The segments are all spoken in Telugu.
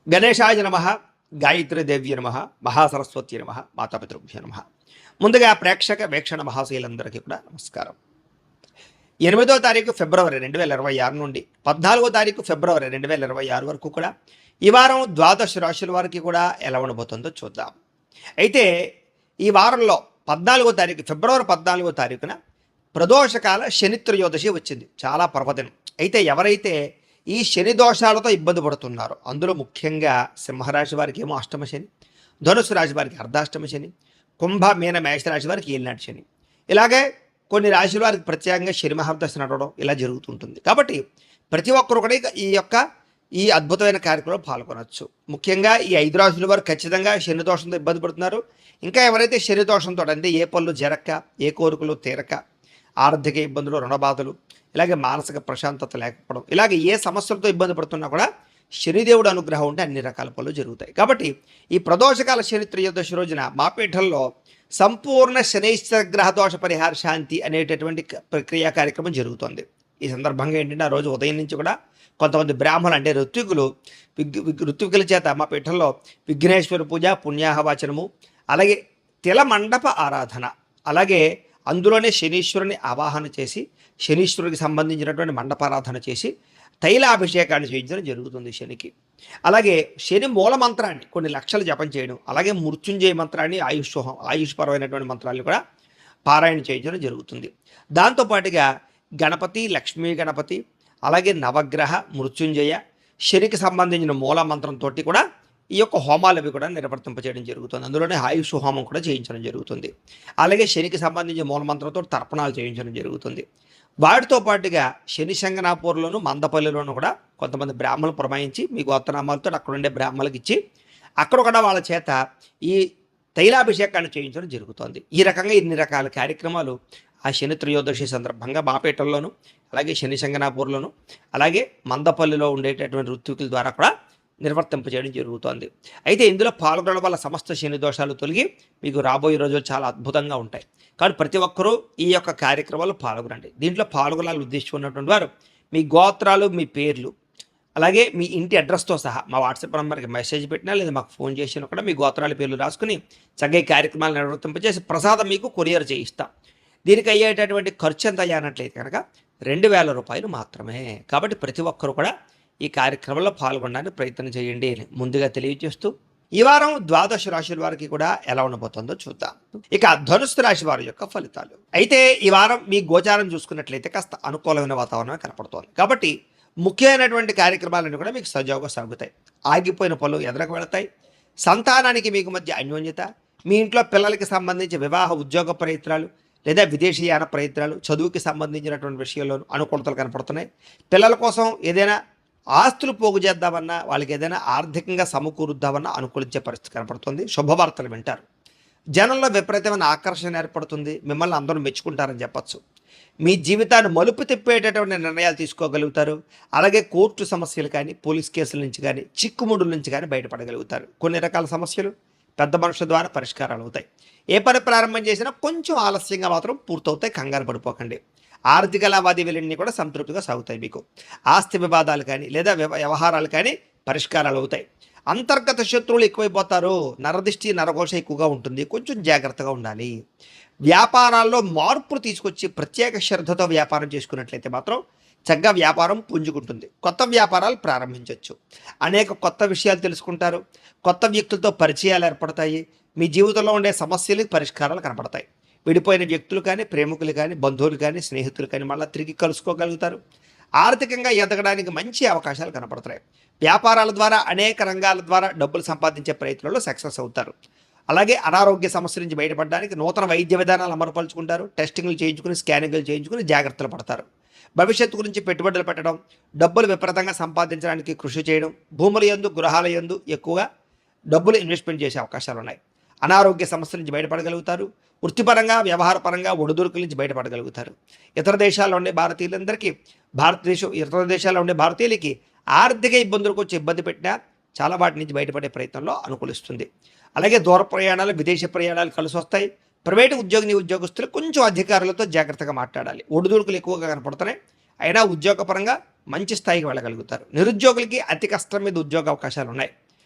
గణేశాయ నమ, గాయత్రీదేవ్య నమ, మహాసరస్వతి నమ, మాతాపితృభ్య నమ. ముందుగా ప్రేక్షక వీక్షణ మహాశీలందరికీ కూడా నమస్కారం. 8వ తారీఖు ఫిబ్రవరి 2026 నుండి 14వ తారీఖు ఫిబ్రవరి 2026 వరకు కూడా ఈ వారం ద్వాదశ రాశుల వారికి కూడా ఎలా ఉండబోతుందో చూద్దాం. అయితే ఈ వారంలో 14వ తారీఖు ఫిబ్రవరి 14వ తారీఖున ప్రదోషకాల శని త్రయోదశి వచ్చింది. చాలా పర్వదినం. అయితే ఎవరైతే ఈ శని దోషాలతో ఇబ్బంది పడుతున్నారు, అందులో ముఖ్యంగా సింహరాశి వారికి ఏమో అష్టమ శని, ధనుసు రాశి వారికి అర్ధాష్టమ శని, కుంభ మీన మేషరాశి వారికి ఏలినాటి శని, ఇలాగే కొన్ని రాశుల వారికి ప్రత్యేకంగా శని మహాదశ నడవడం ఇలా జరుగుతుంటుంది. కాబట్టి ప్రతి ఒక్కరు కూడా ఈ అద్భుతమైన కార్యక్రమంలో పాల్గొనవచ్చు. ముఖ్యంగా ఈ 5 రాశుల వారు ఖచ్చితంగా శని దోషంతో ఇబ్బంది పడుతున్నారు. ఇంకా ఎవరైతే శని దోషంతో అంటే ఏ పనులు జరక్క, ఏ కోరికలు తీరక, ఆర్థిక ఇబ్బందులు, రుణబాధలు, ఇలాగే మానసిక ప్రశాంతత లేకపోవడం, ఇలాగే ఏ సమస్యలతో ఇబ్బంది పడుతున్నా కూడా శనిదేవుడు అనుగ్రహం ఉంటే అన్ని రకాల పనులు జరుగుతాయి. కాబట్టి ఈ ప్రదోషకాల శని త్రయోదశి రోజున మా పీఠంలో సంపూర్ణ శనైశ్వర గ్రహ దోష పరిహార శాంతి అనేటటువంటి ప్రక్రియ కార్యక్రమం జరుగుతుంది. ఈ సందర్భంగా ఏంటంటే ఆ రోజు ఉదయం నుంచి కూడా కొంతమంది బ్రాహ్మణులు అంటే ఋత్వికుల చేత మా పీఠంలో విఘ్నేశ్వర పూజ, పుణ్యాహవాచనము, అలాగే తిల మండప ఆరాధన, అలాగే అందులోనే శనీశ్వరుని ఆవాహన చేసి శనీశ్వరుడికి సంబంధించినటువంటి మండపారాధన చేసి తైలాభిషేకాన్ని చేయించడం జరుగుతుంది శనికి. అలాగే శని మూల మంత్రాన్ని కొన్ని లక్షలు జపం చేయడం, అలాగే మృత్యుంజయ మంత్రాన్ని ఆయుష్పరమైనటువంటి మంత్రాన్ని కూడా పారాయణ చేయించడం జరుగుతుంది. దాంతోపాటుగా గణపతి, లక్ష్మీ గణపతి, అలాగే నవగ్రహ, మృత్యుంజయ, శనికి సంబంధించిన మూల మంత్రంతో కూడా ఈ యొక్క హోమాలు అవి కూడా నిర్వర్తింపచేయడం జరుగుతుంది. అందులోనే ఆయుష్ హోమం కూడా చేయించడం జరుగుతుంది. అలాగే శనికి సంబంధించిన మూలమంత్రంతో తర్పణాలు చేయించడం జరుగుతుంది. వాటితో పాటుగా శని శంగనాపూర్లోను, మందపల్లిలోను కూడా కొంతమంది బ్రాహ్మణులు పురమాయించి మీ గోత్రనామాలతో అక్కడ ఉండే బ్రాహ్మణులకు ఇచ్చి అక్కడ కూడా వాళ్ళ చేత ఈ తైలాభిషేకాన్ని చేయించడం జరుగుతుంది. ఈ రకంగా ఇన్ని రకాల కార్యక్రమాలు ఆ శని త్రయోదశి సందర్భంగా బాపేటల్లోను, అలాగే శని శంగనాపూర్లోను, అలాగే మందపల్లిలో ఉండేటటువంటి ఋత్వికుల ద్వారా కూడా నిర్వర్తింపజేయడం జరుగుతోంది. అయితే ఇందులో పాల్గొనడం వల్ల సమస్త శని దోషాలు తొలగి మీకు రాబోయే రోజులు చాలా అద్భుతంగా ఉంటాయి. కాబట్టి ప్రతి ఒక్కరూ ఈ యొక్క కార్యక్రమాలు పాల్గొనండి. దీంట్లో పాల్గొనాలని ఉద్దేశం ఉన్నటువంటి వారు మీ గోత్రాలు, మీ పేర్లు, అలాగే మీ ఇంటి అడ్రస్తో సహా మా వాట్సాప్ నెంబర్కి మెసేజ్ పెట్టినా లేదా మాకు ఫోన్ చేసినా కూడా మీ గోత్రాల పేర్లు రాసుకుని చక్కగా కార్యక్రమాలు నిర్వర్తింపజేసి ప్రసాదం మీకు కొరియర్ చేయిస్తాం. దీనికి అయ్యేటటువంటి ఖర్చు ఎంత అయ్యానట్లయితే కనుక 2000 రూపాయలు మాత్రమే. కాబట్టి ప్రతి ఒక్కరు కూడా ఈ కార్యక్రమంలో పాల్గొనడానికి ప్రయత్నం చేయండి ముందుగా తెలియజేస్తూ ఈ వారం ద్వాదశ రాశుల వారికి కూడా ఎలా ఉండబోతుందో చూద్దాం. ఇక ధనుస్సు రాశి వారి యొక్క ఫలితాలు. అయితే ఈ వారం మీ గోచారం చూసుకున్నట్లయితే కాస్త అనుకూలమైన వాతావరణం కనపడుతోంది. కాబట్టి ముఖ్యమైనటువంటి కార్యక్రమాలన్నీ కూడా మీకు సజావుగా సాగుతాయి. ఆగిపోయిన పనులు ఎదురకు వెళతాయి. సంతానానికి మీకు మధ్య అన్యోన్యత, మీ ఇంట్లో పిల్లలకి సంబంధించి వివాహ ఉద్యోగ ప్రయత్నాలు లేదా విదేశీయాన ప్రయత్నాలు, చదువుకి సంబంధించినటువంటి విషయాల్లోనూ అనుకూలతలు కనపడుతున్నాయి. పిల్లల కోసం ఏదైనా ఆస్తులు పోగు చేద్దామన్నా, వాళ్ళకి ఏదైనా ఆర్థికంగా సమకూరుద్దామన్నా అనుకూలించే పరిస్థితి కనపడుతుంది. శుభవార్తలు వింటారు. జనంలో విపరీతమైన ఆకర్షణ ఏర్పడుతుంది. మిమ్మల్ని అందరూ మెచ్చుకుంటారని చెప్పచ్చు. మీ జీవితాన్ని మలుపు తిప్పేటటువంటి నిర్ణయాలు తీసుకోగలుగుతారు. అలాగే కోర్టు సమస్యలు కానీ, పోలీస్ కేసుల నుంచి కానీ, చిక్కుముడుల నుంచి కానీ బయటపడగలుగుతారు. కొన్ని రకాల సమస్యలు పెద్ద మనుషుల ద్వారా పరిష్కారాలు అవుతాయి. ఏ పని ప్రారంభం చేసినా కొంచెం ఆలస్యంగా మాత్రం పూర్తవుతాయి. కంగారు పడిపోకండి. ఆర్థిక లావాదేవీలన్నీ కూడా సంతృప్తిగా సాగుతాయి. మీకు ఆస్తి వివాదాలు కానీ లేదా వ్యవహారాలు కానీ పరిష్కారాలు అవుతాయి. అంతర్గత శత్రువులు ఎక్కువైపోతారు. నరదిష్టి, నరఘోష ఎక్కువగా ఉంటుంది. కొంచెం జాగ్రత్తగా ఉండాలి. వ్యాపారాల్లో మార్పులు తీసుకొచ్చి ప్రత్యేక శ్రద్ధతో వ్యాపారం చేసుకున్నట్లయితే మాత్రం చక్కగా వ్యాపారం పుంజుకుంటుంది. కొత్త వ్యాపారాలు ప్రారంభించవచ్చు. అనేక కొత్త విషయాలు తెలుసుకుంటారు. కొత్త వ్యక్తులతో పరిచయాలు ఏర్పడతాయి. మీ జీవితంలో ఉండే సమస్యలకు పరిష్కారాలు కనపడతాయి. విడిపోయిన వ్యక్తులు కానీ, ప్రేమికులు కానీ, బంధువులు కానీ, స్నేహితులు కానీ మళ్ళీ తిరిగి కలుసుకోగలుగుతారు. ఆర్థికంగా ఎదగడానికి మంచి అవకాశాలు కనపడతాయి. వ్యాపారాల ద్వారా అనేక రంగాల ద్వారా డబ్బులు సంపాదించే ప్రయత్నంలో సక్సెస్ అవుతారు. అలాగే అనారోగ్య సమస్యల నుంచి బయటపడడానికి నూతన వైద్య విధానాలు అమలుపరుచుకుంటారు. టెస్టింగ్లు చేయించుకుని, స్కానింగ్లు చేయించుకుని జాగ్రత్తలు పడతారు. భవిష్యత్తు గురించి పెట్టుబడులు పెట్టడం, డబ్బులు విపరీతంగా సంపాదించడానికి కృషి చేయడం, భూముల యందు, గృహాల యందు ఎక్కువగా డబ్బులు ఇన్వెస్ట్మెంట్ చేసే అవకాశాలు ఉన్నాయి. అనారోగ్య సమస్యల నుంచి బయటపడగలుగుతారు. వృత్తిపరంగా, వ్యవహారపరంగా ఒడిదుడుకుల నుంచి బయటపడగలుగుతారు. ఇతర దేశాల్లో ఉండే భారతీయులందరికీ ఇతర దేశాల్లో ఉండే భారతీయులకి ఆర్థిక ఇబ్బందులకు వచ్చి ఇబ్బంది పెట్టినా చాలా వాటి నుంచి బయటపడే ప్రయత్నంలో అనుకూలిస్తుంది. అలాగే దూర ప్రయాణాలు, విదేశీ ప్రయాణాలు కలిసి వస్తాయి. ప్రైవేటు ఉద్యోగస్తులు కొంచెం అధికారులతో జాగ్రత్తగా మాట్లాడాలి. ఒడిదుడుకులు ఎక్కువగా కనపడుతున్నాయి. అయినా ఉద్యోగపరంగా మంచి స్థాయికి వెళ్ళగలుగుతారు. నిరుద్యోగులకి అతి కష్టం మీద ఉద్యోగ అవకాశాలు ఉన్నాయి.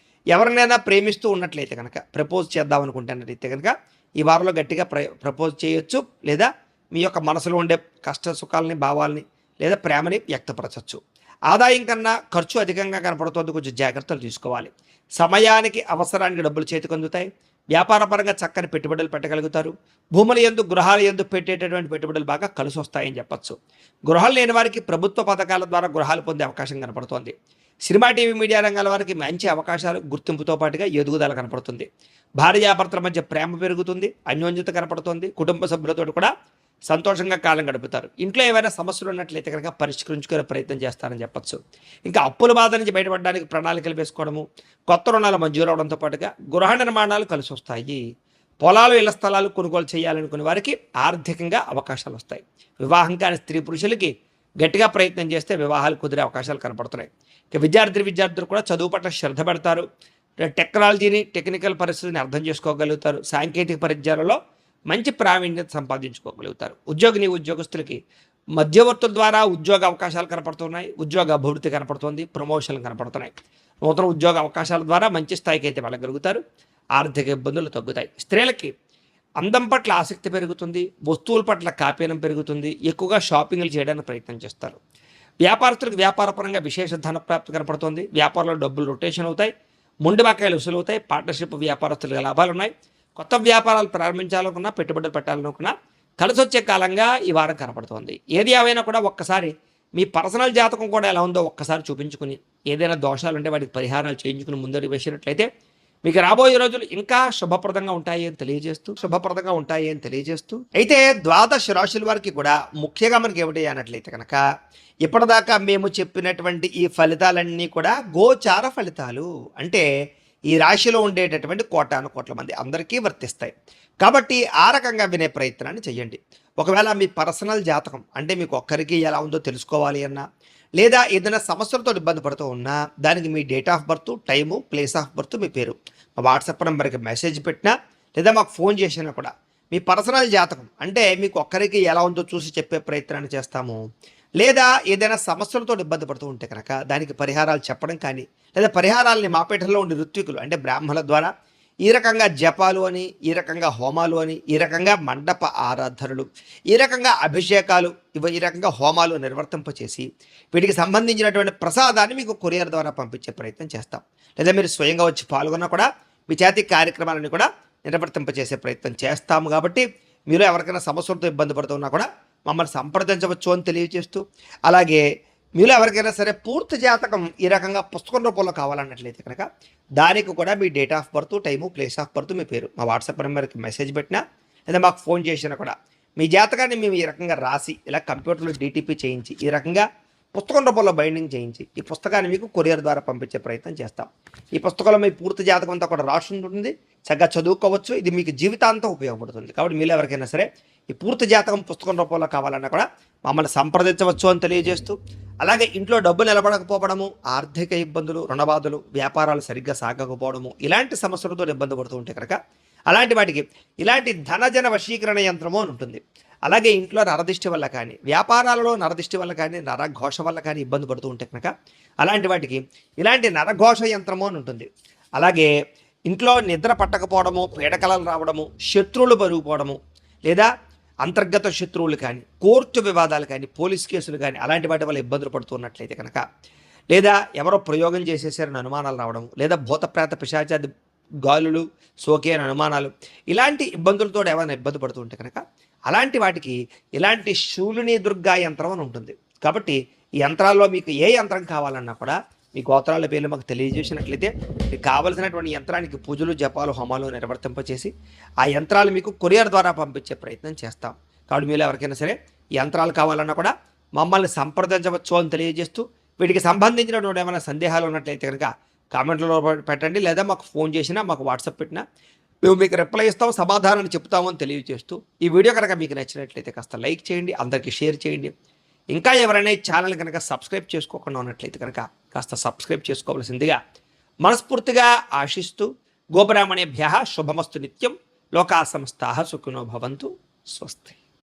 ఎవరినైనా ప్రేమిస్తూ ఉన్నట్లయితే కనుక ప్రపోజ్ చేద్దాం అనుకుంటున్నట్లయితే కనుక ఈ వారంలో గట్టిగా ప్రపోజ్ చేయొచ్చు, లేదా మీ యొక్క మనసులో ఉండే కష్ట సుఖాలని, భావాలని లేదా ప్రేమని వ్యక్తపరచవచ్చు. ఆదాయం కన్నా ఖర్చు అధికంగా కనపడుతుంది, కొంచెం జాగ్రత్తలు తీసుకోవాలి. సమయానికి అవసరానికి డబ్బులు చేతికి అందుతాయి. వ్యాపారపరంగా చక్కని పెట్టుబడులు పెట్టగలుగుతారు. భూముల యందు, గృహాల యందు పెట్టేటటువంటి పెట్టుబడులు బాగా కలిసి వస్తాయని చెప్పచ్చు. గృహాలు లేని వారికి ప్రభుత్వ పథకాల ద్వారా గృహాలు పొందే అవకాశం కనపడుతోంది. సినిమా, టీవీ, మీడియా రంగాల వారికి మంచి అవకాశాలు, గుర్తింపుతో పాటుగా ఎదుగుదల కనపడుతుంది. భార్యాభర్తల మధ్య ప్రేమ పెరుగుతుంది, అన్యోన్యత కనపడుతుంది. కుటుంబ సభ్యులతో కూడా సంతోషంగా కాలం గడుపుతారు. ఇంట్లో ఏమైనా సమస్యలు ఉన్నట్లయితే కనుక పరిష్కరించుకునే ప్రయత్నం చేస్తారని చెప్పచ్చు. ఇంకా అప్పుల బాధ నుంచి బయటపడడానికి ప్రణాళికలు వేసుకోవడము, కొత్త రుణాలు మంజూరు అవడంతో పాటుగా గృహ నిర్మాణాలు కలిసి వస్తాయి. పొలాలు, ఇళ్ల స్థలాలు కొనుగోలు చేయాలనుకునే వారికి ఆర్థికంగా అవకాశాలు వస్తాయి. వివాహం కాని స్త్రీ పురుషులకి గట్టిగా ప్రయత్నం చేస్తే వివాహాలు కుదిరే అవకాశాలు కనపడుతున్నాయి. ఇక విద్యార్థులు కూడా చదువు పట్ల శ్రద్ధ పెడతారు. టెక్నాలజీని, టెక్నికల్ పరిస్థితిని అర్థం చేసుకోగలుగుతారు. సాంకేతిక పరిజ్ఞానంలో మంచి ప్రావీణ్యత సంపాదించుకోగలుగుతారు. ఉద్యోగస్తులకి మధ్యవర్తుల ద్వారా ఉద్యోగ అవకాశాలు కనపడుతున్నాయి. ఉద్యోగ అభివృద్ధి కనపడుతుంది, ప్రమోషన్లు కనపడుతున్నాయి. నూతన ఉద్యోగ అవకాశాల ద్వారా మంచి స్థాయికి అయితే వెళ్ళగలుగుతారు. ఆర్థిక ఇబ్బందులు తగ్గుతాయి. స్త్రీలకి అందం పట్ల ఆసక్తి పెరుగుతుంది, వస్తువుల పట్ల కాపీనం పెరుగుతుంది, ఎక్కువగా షాపింగ్లు చేయడానికి ప్రయత్నం చేస్తారు. వ్యాపారస్తులకు వ్యాపారపరంగా విశేష ధన ప్రాప్తి కనపడుతుంది. వ్యాపారంలో డబ్బులు రొటేషన్ అవుతాయి, మొండి బకాయిలు వసూలు అవుతాయి. పార్ట్నర్షిప్ వ్యాపారస్తులకు లాభాలు ఉన్నాయి. కొత్త వ్యాపారాలు ప్రారంభించాలనుకున్నా, పెట్టుబడులు పెట్టాలనుకున్నా కలిసి వచ్చే కాలంగా ఈ వారం కనపడుతోంది. ఏది ఏవైనా కూడా ఒక్కసారి మీ పర్సనల్ జాతకం కూడా ఎలా ఉందో ఒక్కసారి చూపించుకుని, ఏదైనా దోషాలు ఉంటే వాటికి పరిహారాలు చేయించుకుని ముందడుగు వేసినట్లయితే మీకు రాబోయే రోజులు ఇంకా శుభప్రదంగా ఉంటాయి అని తెలియజేస్తూ అయితే ద్వాదశ రాశుల వారికి కూడా ముఖ్యంగా మనకి ఏమిటి అన్నట్లయితే కనుక ఇప్పటిదాకా మేము చెప్పినటువంటి ఈ ఫలితాలన్నీ కూడా గోచార ఫలితాలు. అంటే ఈ రాశిలో ఉండేటటువంటి కోటాను కోట్ల మంది అందరికీ వర్తిస్తాయి. కాబట్టి ఆ రకంగా వినే ప్రయత్నాన్ని చేయండి. ఒకవేళ మీ పర్సనల్ జాతకం అంటే మీకు ఒక్కరికి ఎలా ఉందో తెలుసుకోవాలి అన్నా, లేదా ఏదైనా సమస్యలతో ఇబ్బంది పడుతూ ఉన్నా, దానికి మీ date of birth, time, place of birth, మీ పేరు మా వాట్సాప్ నెంబర్కి మెసేజ్ పెట్టినా, లేదా మాకు ఫోన్ చేసినా కూడా మీ పర్సనల్ జాతకం అంటే మీకు ఒక్కరికి ఎలా ఉందో చూసి చెప్పే ప్రయత్నాన్ని చేస్తాము. లేదా ఏదైనా సమస్యలతో ఇబ్బంది పడుతూ ఉంటే కనుక దానికి పరిహారాలు చెప్పడం కానీ, లేదా పరిహారాలని మాపేటలో ఉండే ఋత్వికులు అంటే బ్రాహ్మణుల ద్వారా ఈ రకంగా జపాలు అని, ఈ రకంగా హోమాలు అని, ఈ రకంగా మండప ఆరాధనలు, ఈ రకంగా అభిషేకాలు, ఈ రకంగా హోమాలు నిర్వర్తింపచేసి వీటికి సంబంధించినటువంటి ప్రసాదాన్ని మీకు కొరియర్ ద్వారా పంపించే ప్రయత్నం చేస్తాం. లేదా మీరు స్వయంగా వచ్చి పాల్గొన్నా కూడా మీ చేతి కార్యక్రమాలను కూడా నిర్వర్తింపచేసే ప్రయత్నం చేస్తాము. కాబట్టి మీరు ఎవరికైనా సమస్యలతో ఇబ్బంది పడుతున్నా కూడా మమ్మల్ని సంప్రదించవచ్చు అని తెలియజేస్తూ, అలాగే మీలో ఎవరికైనా సరే పూర్తి జాతకం ఈ రకంగా పుస్తకం రూపంలో కావాలన్నట్లయితే కనుక దానికి కూడా మీ date of birth, time, place of birth, మీ పేరు మా వాట్సాప్ నెంబర్కి మెసేజ్ పెట్టినా, లేదా మాకు ఫోన్ చేసినా కూడా మీ జాతకాన్ని మేము ఈ రకంగా రాసి ఇలా కంప్యూటర్లో డీటీపీ చేయించి ఈ రకంగా పుస్తకం రూపంలో బైండింగ్ చేయించి ఈ పుస్తకాన్ని మీకు కొరియర్ ద్వారా పంపించే ప్రయత్నం చేస్తాం. ఈ పుస్తకంలో మీ పూర్తి జాతకం అంతా కూడా రాసి ఉంటుంది, చక్కగా చదువుకోవచ్చు. ఇది మీకు జీవితాంతం ఉపయోగపడుతుంది. కాబట్టి మీరు ఎవరికైనా సరే ఈ పూర్తి జాతకం పుస్తకం రూపంలో కావాలన్నా కూడా మమ్మల్ని సంప్రదించవచ్చు అని తెలియజేస్తూ, అలాగే ఇంట్లో డబ్బు నిలబడకపోవడము, ఆర్థిక ఇబ్బందులు, రుణబాధలు, వ్యాపారాలు సరిగ్గా సాగకపోవడము, ఇలాంటి సమస్యలతో ఇబ్బంది పడుతూ ఉంటే కనుక అలాంటి వాటికి ఇలాంటి ధనజన వశీకరణ యంత్రము అని ఉంటుంది. అలాగే ఇంట్లో నరదిష్టి వల్ల కానీ, వ్యాపారాలలో నరదిష్టి వల్ల కానీ, నరఘోష వల్ల కానీ ఇబ్బంది పడుతూ ఉంటే కనుక అలాంటి వాటికి ఇలాంటి నరఘోష యంత్రము అని ఉంటుంది. అలాగే ఇంట్లో నిద్ర పట్టకపోవడము, పీడకలలు రావడము, శత్రువులు పెరిగిపోవడము, లేదా అంతర్గత శత్రువులు కానీ, కోర్టు వివాదాలు కానీ, పోలీస్ కేసులు కానీ అలాంటి వాటి వల్ల ఇబ్బందులు పడుతున్నట్లయితే కనుక, లేదా ఎవరో ప్రయోగం చేసేసారని అనుమానాలు రావడం, లేదా భూతప్రేత పిశాచాది గాలులు సోకే అని అనుమానాలు, ఇలాంటి ఇబ్బందులతో ఏమైనా ఇబ్బంది పడుతూ ఉంటే కనుక అలాంటి వాటికి ఇలాంటి శూలిని దుర్గా యంత్రం అని ఉంటుంది. కాబట్టి ఈ యంత్రాల్లో మీకు ఏ యంత్రం కావాలన్నా కూడా మీ గోత్రాల పేర్లు మాకు తెలియజేసినట్లయితే మీకు కావలసినటువంటి యంత్రానికి పూజలు, జపాలు, హోమాలు నిర్వర్తింపచేసి ఆ యంత్రాలు మీకు కొరియర్ ద్వారా పంపించే ప్రయత్నం చేస్తాం. కాబట్టి మీరు ఎవరికైనా సరే యంత్రాలు కావాలన్నా కూడా మమ్మల్ని సంప్రదించవచ్చు అని తెలియజేస్తూ, వీటికి సంబంధించినటువంటి ఏమైనా సందేహాలు ఉన్నట్లయితే కనుక కామెంట్లలో పెట్టండి, లేదా మాకు ఫోన్ చేసినా, మాకు వాట్సాప్ పెట్టినా మేము మీకు రిప్లై ఇస్తాం, సమాధానాన్ని చెప్తామని తెలియజేస్తూ, ఈ వీడియో కనుక మీకు నచ్చినట్లయితే కాస్త లైక్ చేయండి, అందరికీ షేర్ చేయండి. ఇంకా ఎవరైనా ఈ ఛానల్ కనుక సబ్స్క్రైబ్ చేసుకోకుండా ఉన్నట్లయితే కనుక కాస్త సబ్స్క్రైబ్ చేసుకోవాల్సిందిగా మనస్ఫూర్తిగా ఆశిస్తూ, గోబ్రాహ్మణేభ్యః శుభమస్తు నిత్యం, లోకా సమస్తాః సుఖినో భవంతు, స్వస్తి.